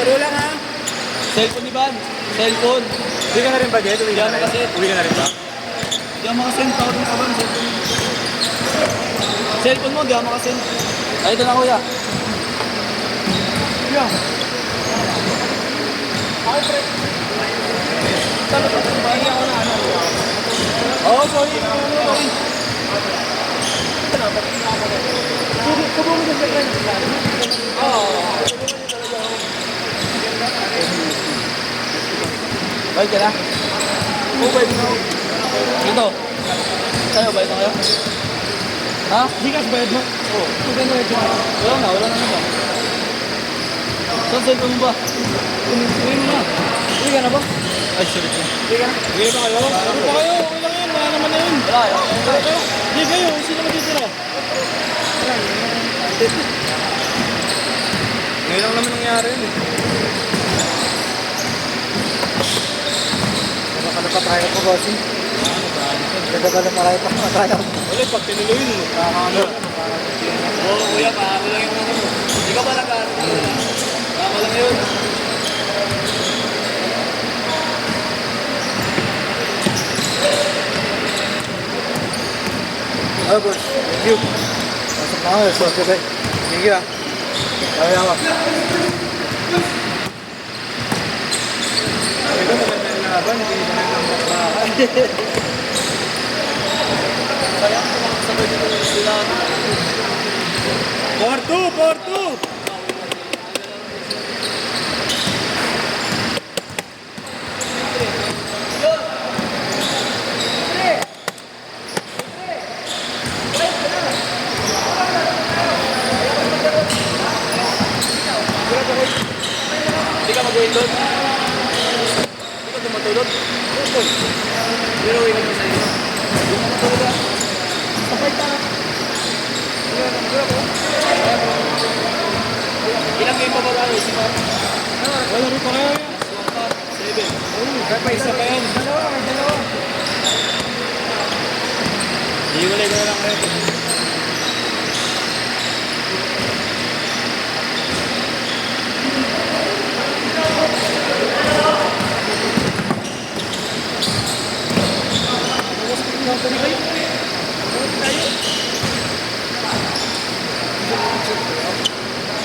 Laro lang ha. Cellphone ni Van. Cellphone. Uwi ka na rin ba, Jet? Uwi ka na rin? Uwi ka na rin ba? Di ako makasend. Tawag mo sa Van. Cellphone. Cellphone mo, di ako makasend. Ay, ito na kuya. Yeah. Ay, pre. Sabi ko, bahay ako na ano. Oo, sorry. Sorry. Ito na, pati na ako. Kubong mo sa friend. Oo. Bayad ka na? Oo, bayad na ako. Ito. Sa'yo, bayad na kayo? Ha? Gigas bayad mo? Oo. Wala na naman. Saan cellphone mo ba? Uwi mo na. Uwi ka na ba? Ay, sorry. Uwi ka na? Uwi ba kayo? Ano pa kayo? Okay lang yan. Wala naman na yun. Wala. Hindi kayo. Sino matitira? Ngayon lang naman nangyari yun eh. Nakakalapatrayo ko, bossing. Nakakalapatrayo ko. Wala, pag tinuloy mo. Oo, kuya, paako lang yung ano mo. Ikaw ba nag-ano? Paako lang yun. Oh, boss. Thank you. Pasok na ako. So, okay. Thank you ah. Kaya ako. Ito maganda yung laban. Hindi na lang makakahan. Sayang, sabay dito sila. 4-2! 4-2! Hindi ka mag-uwi doon? Hindi ka tumatulog? Pero uwi naman sa inyo. Hindi ka matulog ah. Sabay ka na. Ilang game pa ba tayo? Sima? Wala rin pa kayo. 7. May isa pa yan. Dalawa. Iiwalay ko na lang kayo.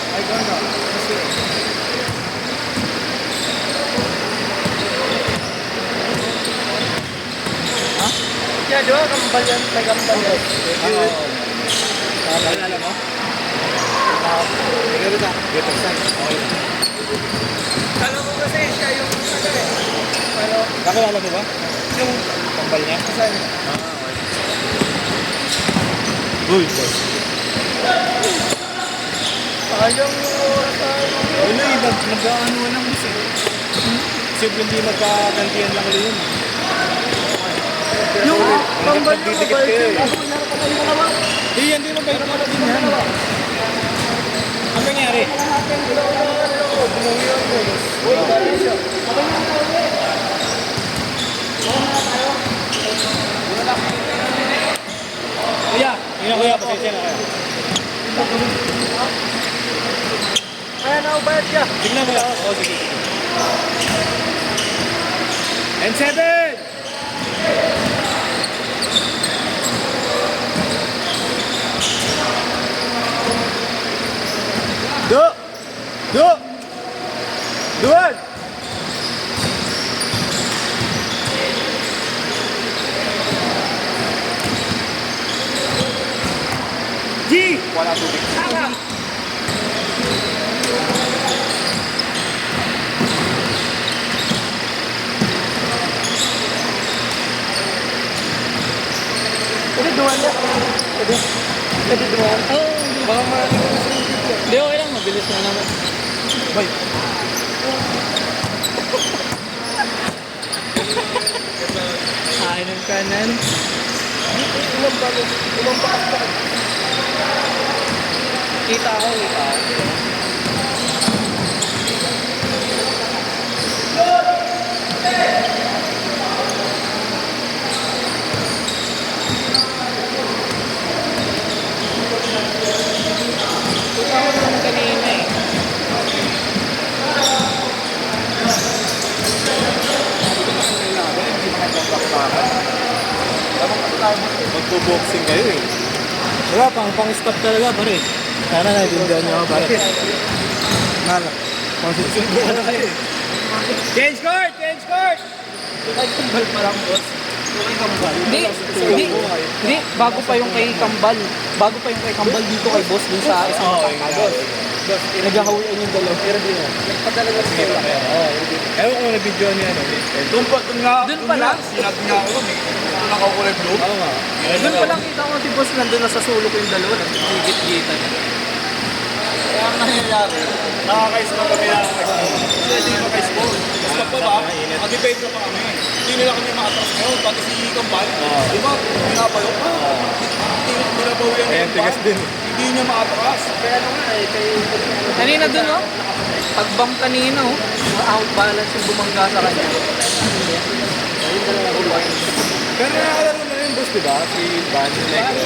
Ay, ganda. Kaya di ba kambal yan? May kambal yan. Ano? Alala mo? Ikaw rin ah. Better side. Okay. Alam ko kasi siya yung Kakilala mo ba? yung Kambal niya? saan? Uy. Sayang yung oras tayo. Wala eh. Nag-ano lang kasi. Siyempre hindi magkagantihan lang ulit yun. Yung kambal yung Nagdidikit mabait kayo yung eh. ako hinarap ka ng dalawa. Hindi yan, hindi mabait na din yan. Ano nangyari? Uy, dali siya. Sabay niyo tayo eh. Kuya! Kuya, pasensya na kayo. Ayan ako, bayad ka. Tignan mo lang. Oo, sige. And 7! Duan! G! Wala tubig. Saka! Pwede duwan niya. Pwede duwan. Oo. Baka maraming ko na sa YouTube. Hindi, okay lang. Mabilis na naman. Bay. Kain ng kanan. Ilang bakas pa. Kita ako. Kita ko naman kanina eh. Magbo-boxing kayo eh. Wala, pang-stop talaga pare. Sana naiintindihan niyo ako pare. Nala. Pang-susundo ka na kayo eh. Change court! Change court! Ay, kumbal pa lang boss. Hindi, bago pa yung kay Kambal. Bago pa yung kay Kambal dito kay boss dun sa isang Pangagos. Naghahawian yung dalawa. Pero di na. Nagpadala ng sila. Ewan ko na video niya ano. Doon pa lang. Sinabi nga ako, may nakakulay blue. Oo nga. Doon pa lang kita ko si boss nandun na sa sulok yung dalawa. Nagigit-gitan. Kaya ang nangyayari, nakakais na kami nakakais. Sila hindi makaisball. Tapos pa ba, mag-debate na pa kami. Hindi nila kami makatras ngayon, pati si Kambal. Di ba, pinapayo pa. Binabaw yan. Ayan, tigas din. Hindi niya makatras. Kaya ano nga eh, kanina dun oh. Pag-bump kanina oh. Out balance yung bumangga sa kanya. Pero nakalaro na yun boss, diba? Si Van Negro.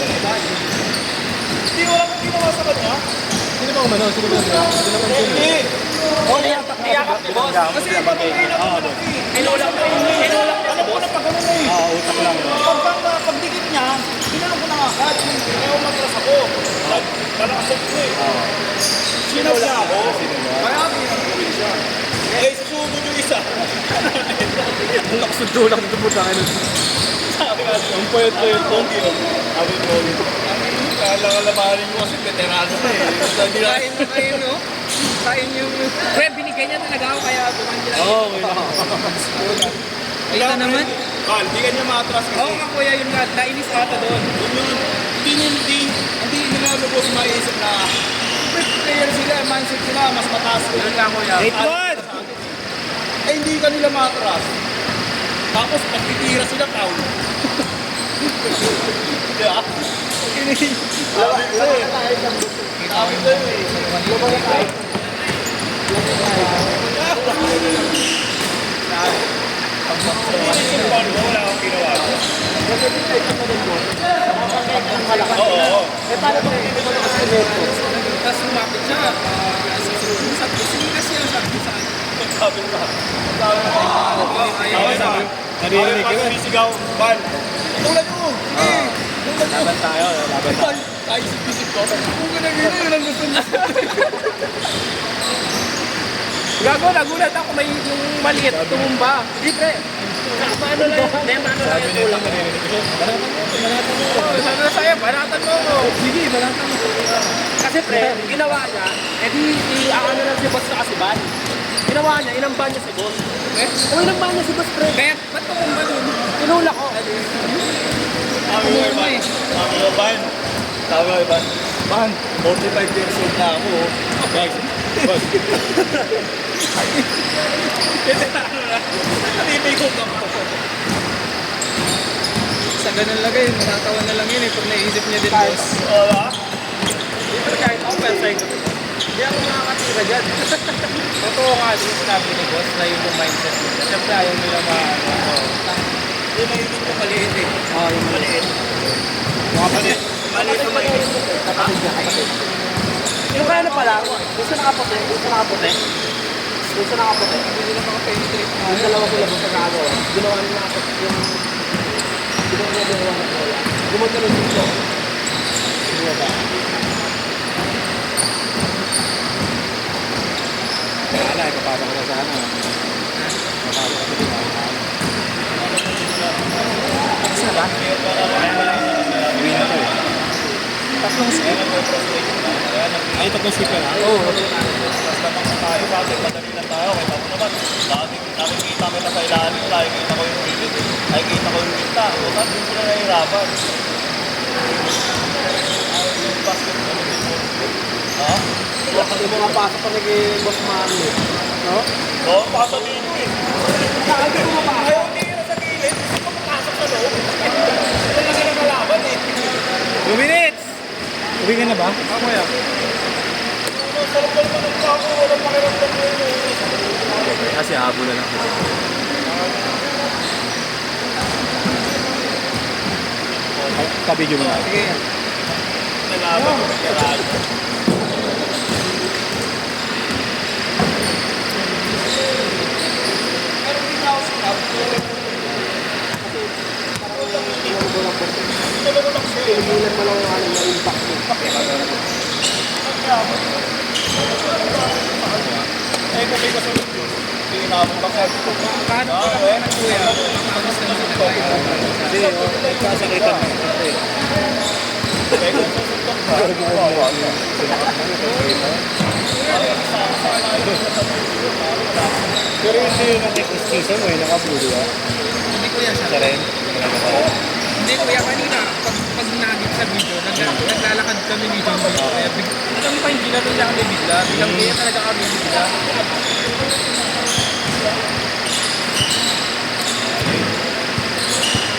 Hindi wala kang ginawa sa kanya. Sino ba umano? Sino ba umano? Sino naman sino? Hindi. Iyakap ni boss. Kasi pag-ibig na ako. Hinulak na Alam ko na pag ano na eh. Utak lang. Pagdikit niya, tinanong ko na nga agad. Kaya umatras ako. Malakas ako eh. Sinap niya ako. Kaya pinag-uwi siya. Eh, susugod yung isa. Ang laksod-dulang ito po tayo nun. Sabi nga, ang puyot-puyot ko. Sabi ko, kala kalabanin ko kasi veterano na eh. Kain mo kayo no? Kain yung... Pre, binigay niya talaga ako kaya bumangga. Oo, Kita naman. Kal, hindi ka niya matras kasi. Oo nga kuya, yun nga. Nainis ata doon. Hindi nila lubos maisip na best player sila, mindset sila, mas mataas ko. Yun lang kuya. 8-1! Eh, hindi ka nila matras. Tapos, pag titira sila, foul. Diba? Sabi ko eh. Sabi ko eh. Wala akong ginawa. Oo. Eh, paano ba hindi mo nakasunod? Tapos lumapit siya. Sige kasi ang sabi sa akin. Sabi ko. Narinig ko. Sisigaw. Ban. Tulad mo. Laban tayo. Laban tayo. Tayo isip-isip ko. Kung ganagin na yun ang gusto niya. Gago, nagulat ako may yung maliit, tumumba. Hindi, pre. Paano lang yun? Hindi, paano lang Sabi yun? nila narinig ko. Banatan mo. Oo, sabi na sa'yo, banatan mo ako. Sige, banatan mo. Kasi pre, ginawa niya, edi ano lang si boss na kasi ban. Ginawa niya, inamba niya si boss. Eh? O inamba niya si boss, pre. Kaya, ba't tumumba dun? Tinula ko. Sabi ko, Ban. Sabi ko, Ban. Sabi ko, Ban. Ban, 45 years old na ako. Guys, boss. Natitikot ako. Sa ganun lagay, matatawa na lang yun eh pag naisip niya din boss. Wala? Pero kahit ako, pero sa'yo ko. Hindi ako makakatira dyan. Totoo nga, yung sinabi ni boss na yun yung mindset mo. Siyempre ayaw nila Yung mahilig ko maliit eh. yung Maliit. Maliit. Maliit na maliit. Yung kaya na pala, doon sa nakapote, doon sa nakapote. Doon sa nakapote. Hindi nila makapenetrate. Yung dalawa sila doon sa nakagawa. Ginawa nila ako yung... Ginawa nila na wala. Gumagano yung dito. Ginawa ba? Wala, ipapasok ko na sa ano. Papasok ko din ako. Isa ba? Gawin na to eh. Tatlong skip. Ay, tatlong skip na. Oo. Tayo kasi madali lang tayo. Kaya mo naman, nakikita kita sa ilalim. Nakikita ko yung pilit. Nakikita ko yung pinta. So, saan din sila nahihirapan? Yung basketball din mo. Ha? Hindi mo mapasok pa nag-boss Mami. No? Oo, pasa dito eh. Hindi mo mapasok. Ayaw tira sa gilid. Gusto ko makasok sa loob. Ito lang sila malaban eh. 2 minutes! Uwi ka na ba? Ako yan. Sarap lang naman ako. Walang pakiramdam mo yun. Kasi habol na lang kita. Kabigyo mo na. Sige. Nalaban ko sa radyo. Pero hindi na ako sinab. Walang po. Dalawa lang siya. Pinigilan mo lang yung ano na impact mo. Eh, kung may kasunod yun, pinabot ako sa ito. Paano ko lang naman kuya? Makamusta na sa tayo? Hindi, nagkasakitan na. Eh, kung susunod ka, kawawa ka. Pero hindi yun ang ikustisa mo eh, nakabulo ah. Hindi kuya siya. Sa rin. Hindi kuya, kanina, pag nagit sa video, naglalakad kami ni John Boy. Kaya kami pa hindi natin na kami bigla. Biglang kaya talaga kami bigla.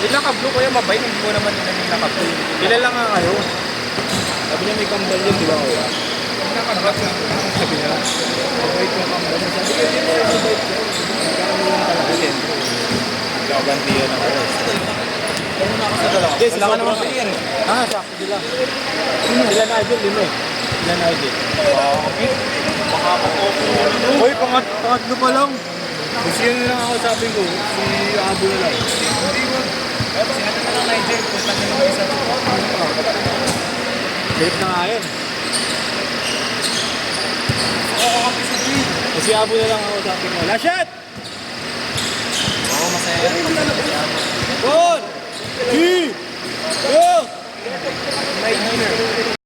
Yung naka-blue kuya, mabait. Hindi ko naman din yung naka-blue. Ilan lang nga kayo? Sabi niya may kambal yun, di ba kuya? Naka-black lang. Sabi niya, mabait yung kambal niya. Sabi niya, hindi mo mabait yun. Nagkakaroon lang talaga siyempre. Gaganti yan ako. Yes, wala ka naman player eh. Ah, sakto sila. Ilan na idol, lima eh. Ilan na idol. Uy, pangatlo pa lang. Kasi yun lang ako sabi ko, si Abo na lang. Hindi ko. Sinata na lang Nigel, punta na lang isa. Safe na nga yun. Kasi Abo na lang ako sabi ko. Last shot! Oo, masaya. Good! Two! Go! Right here.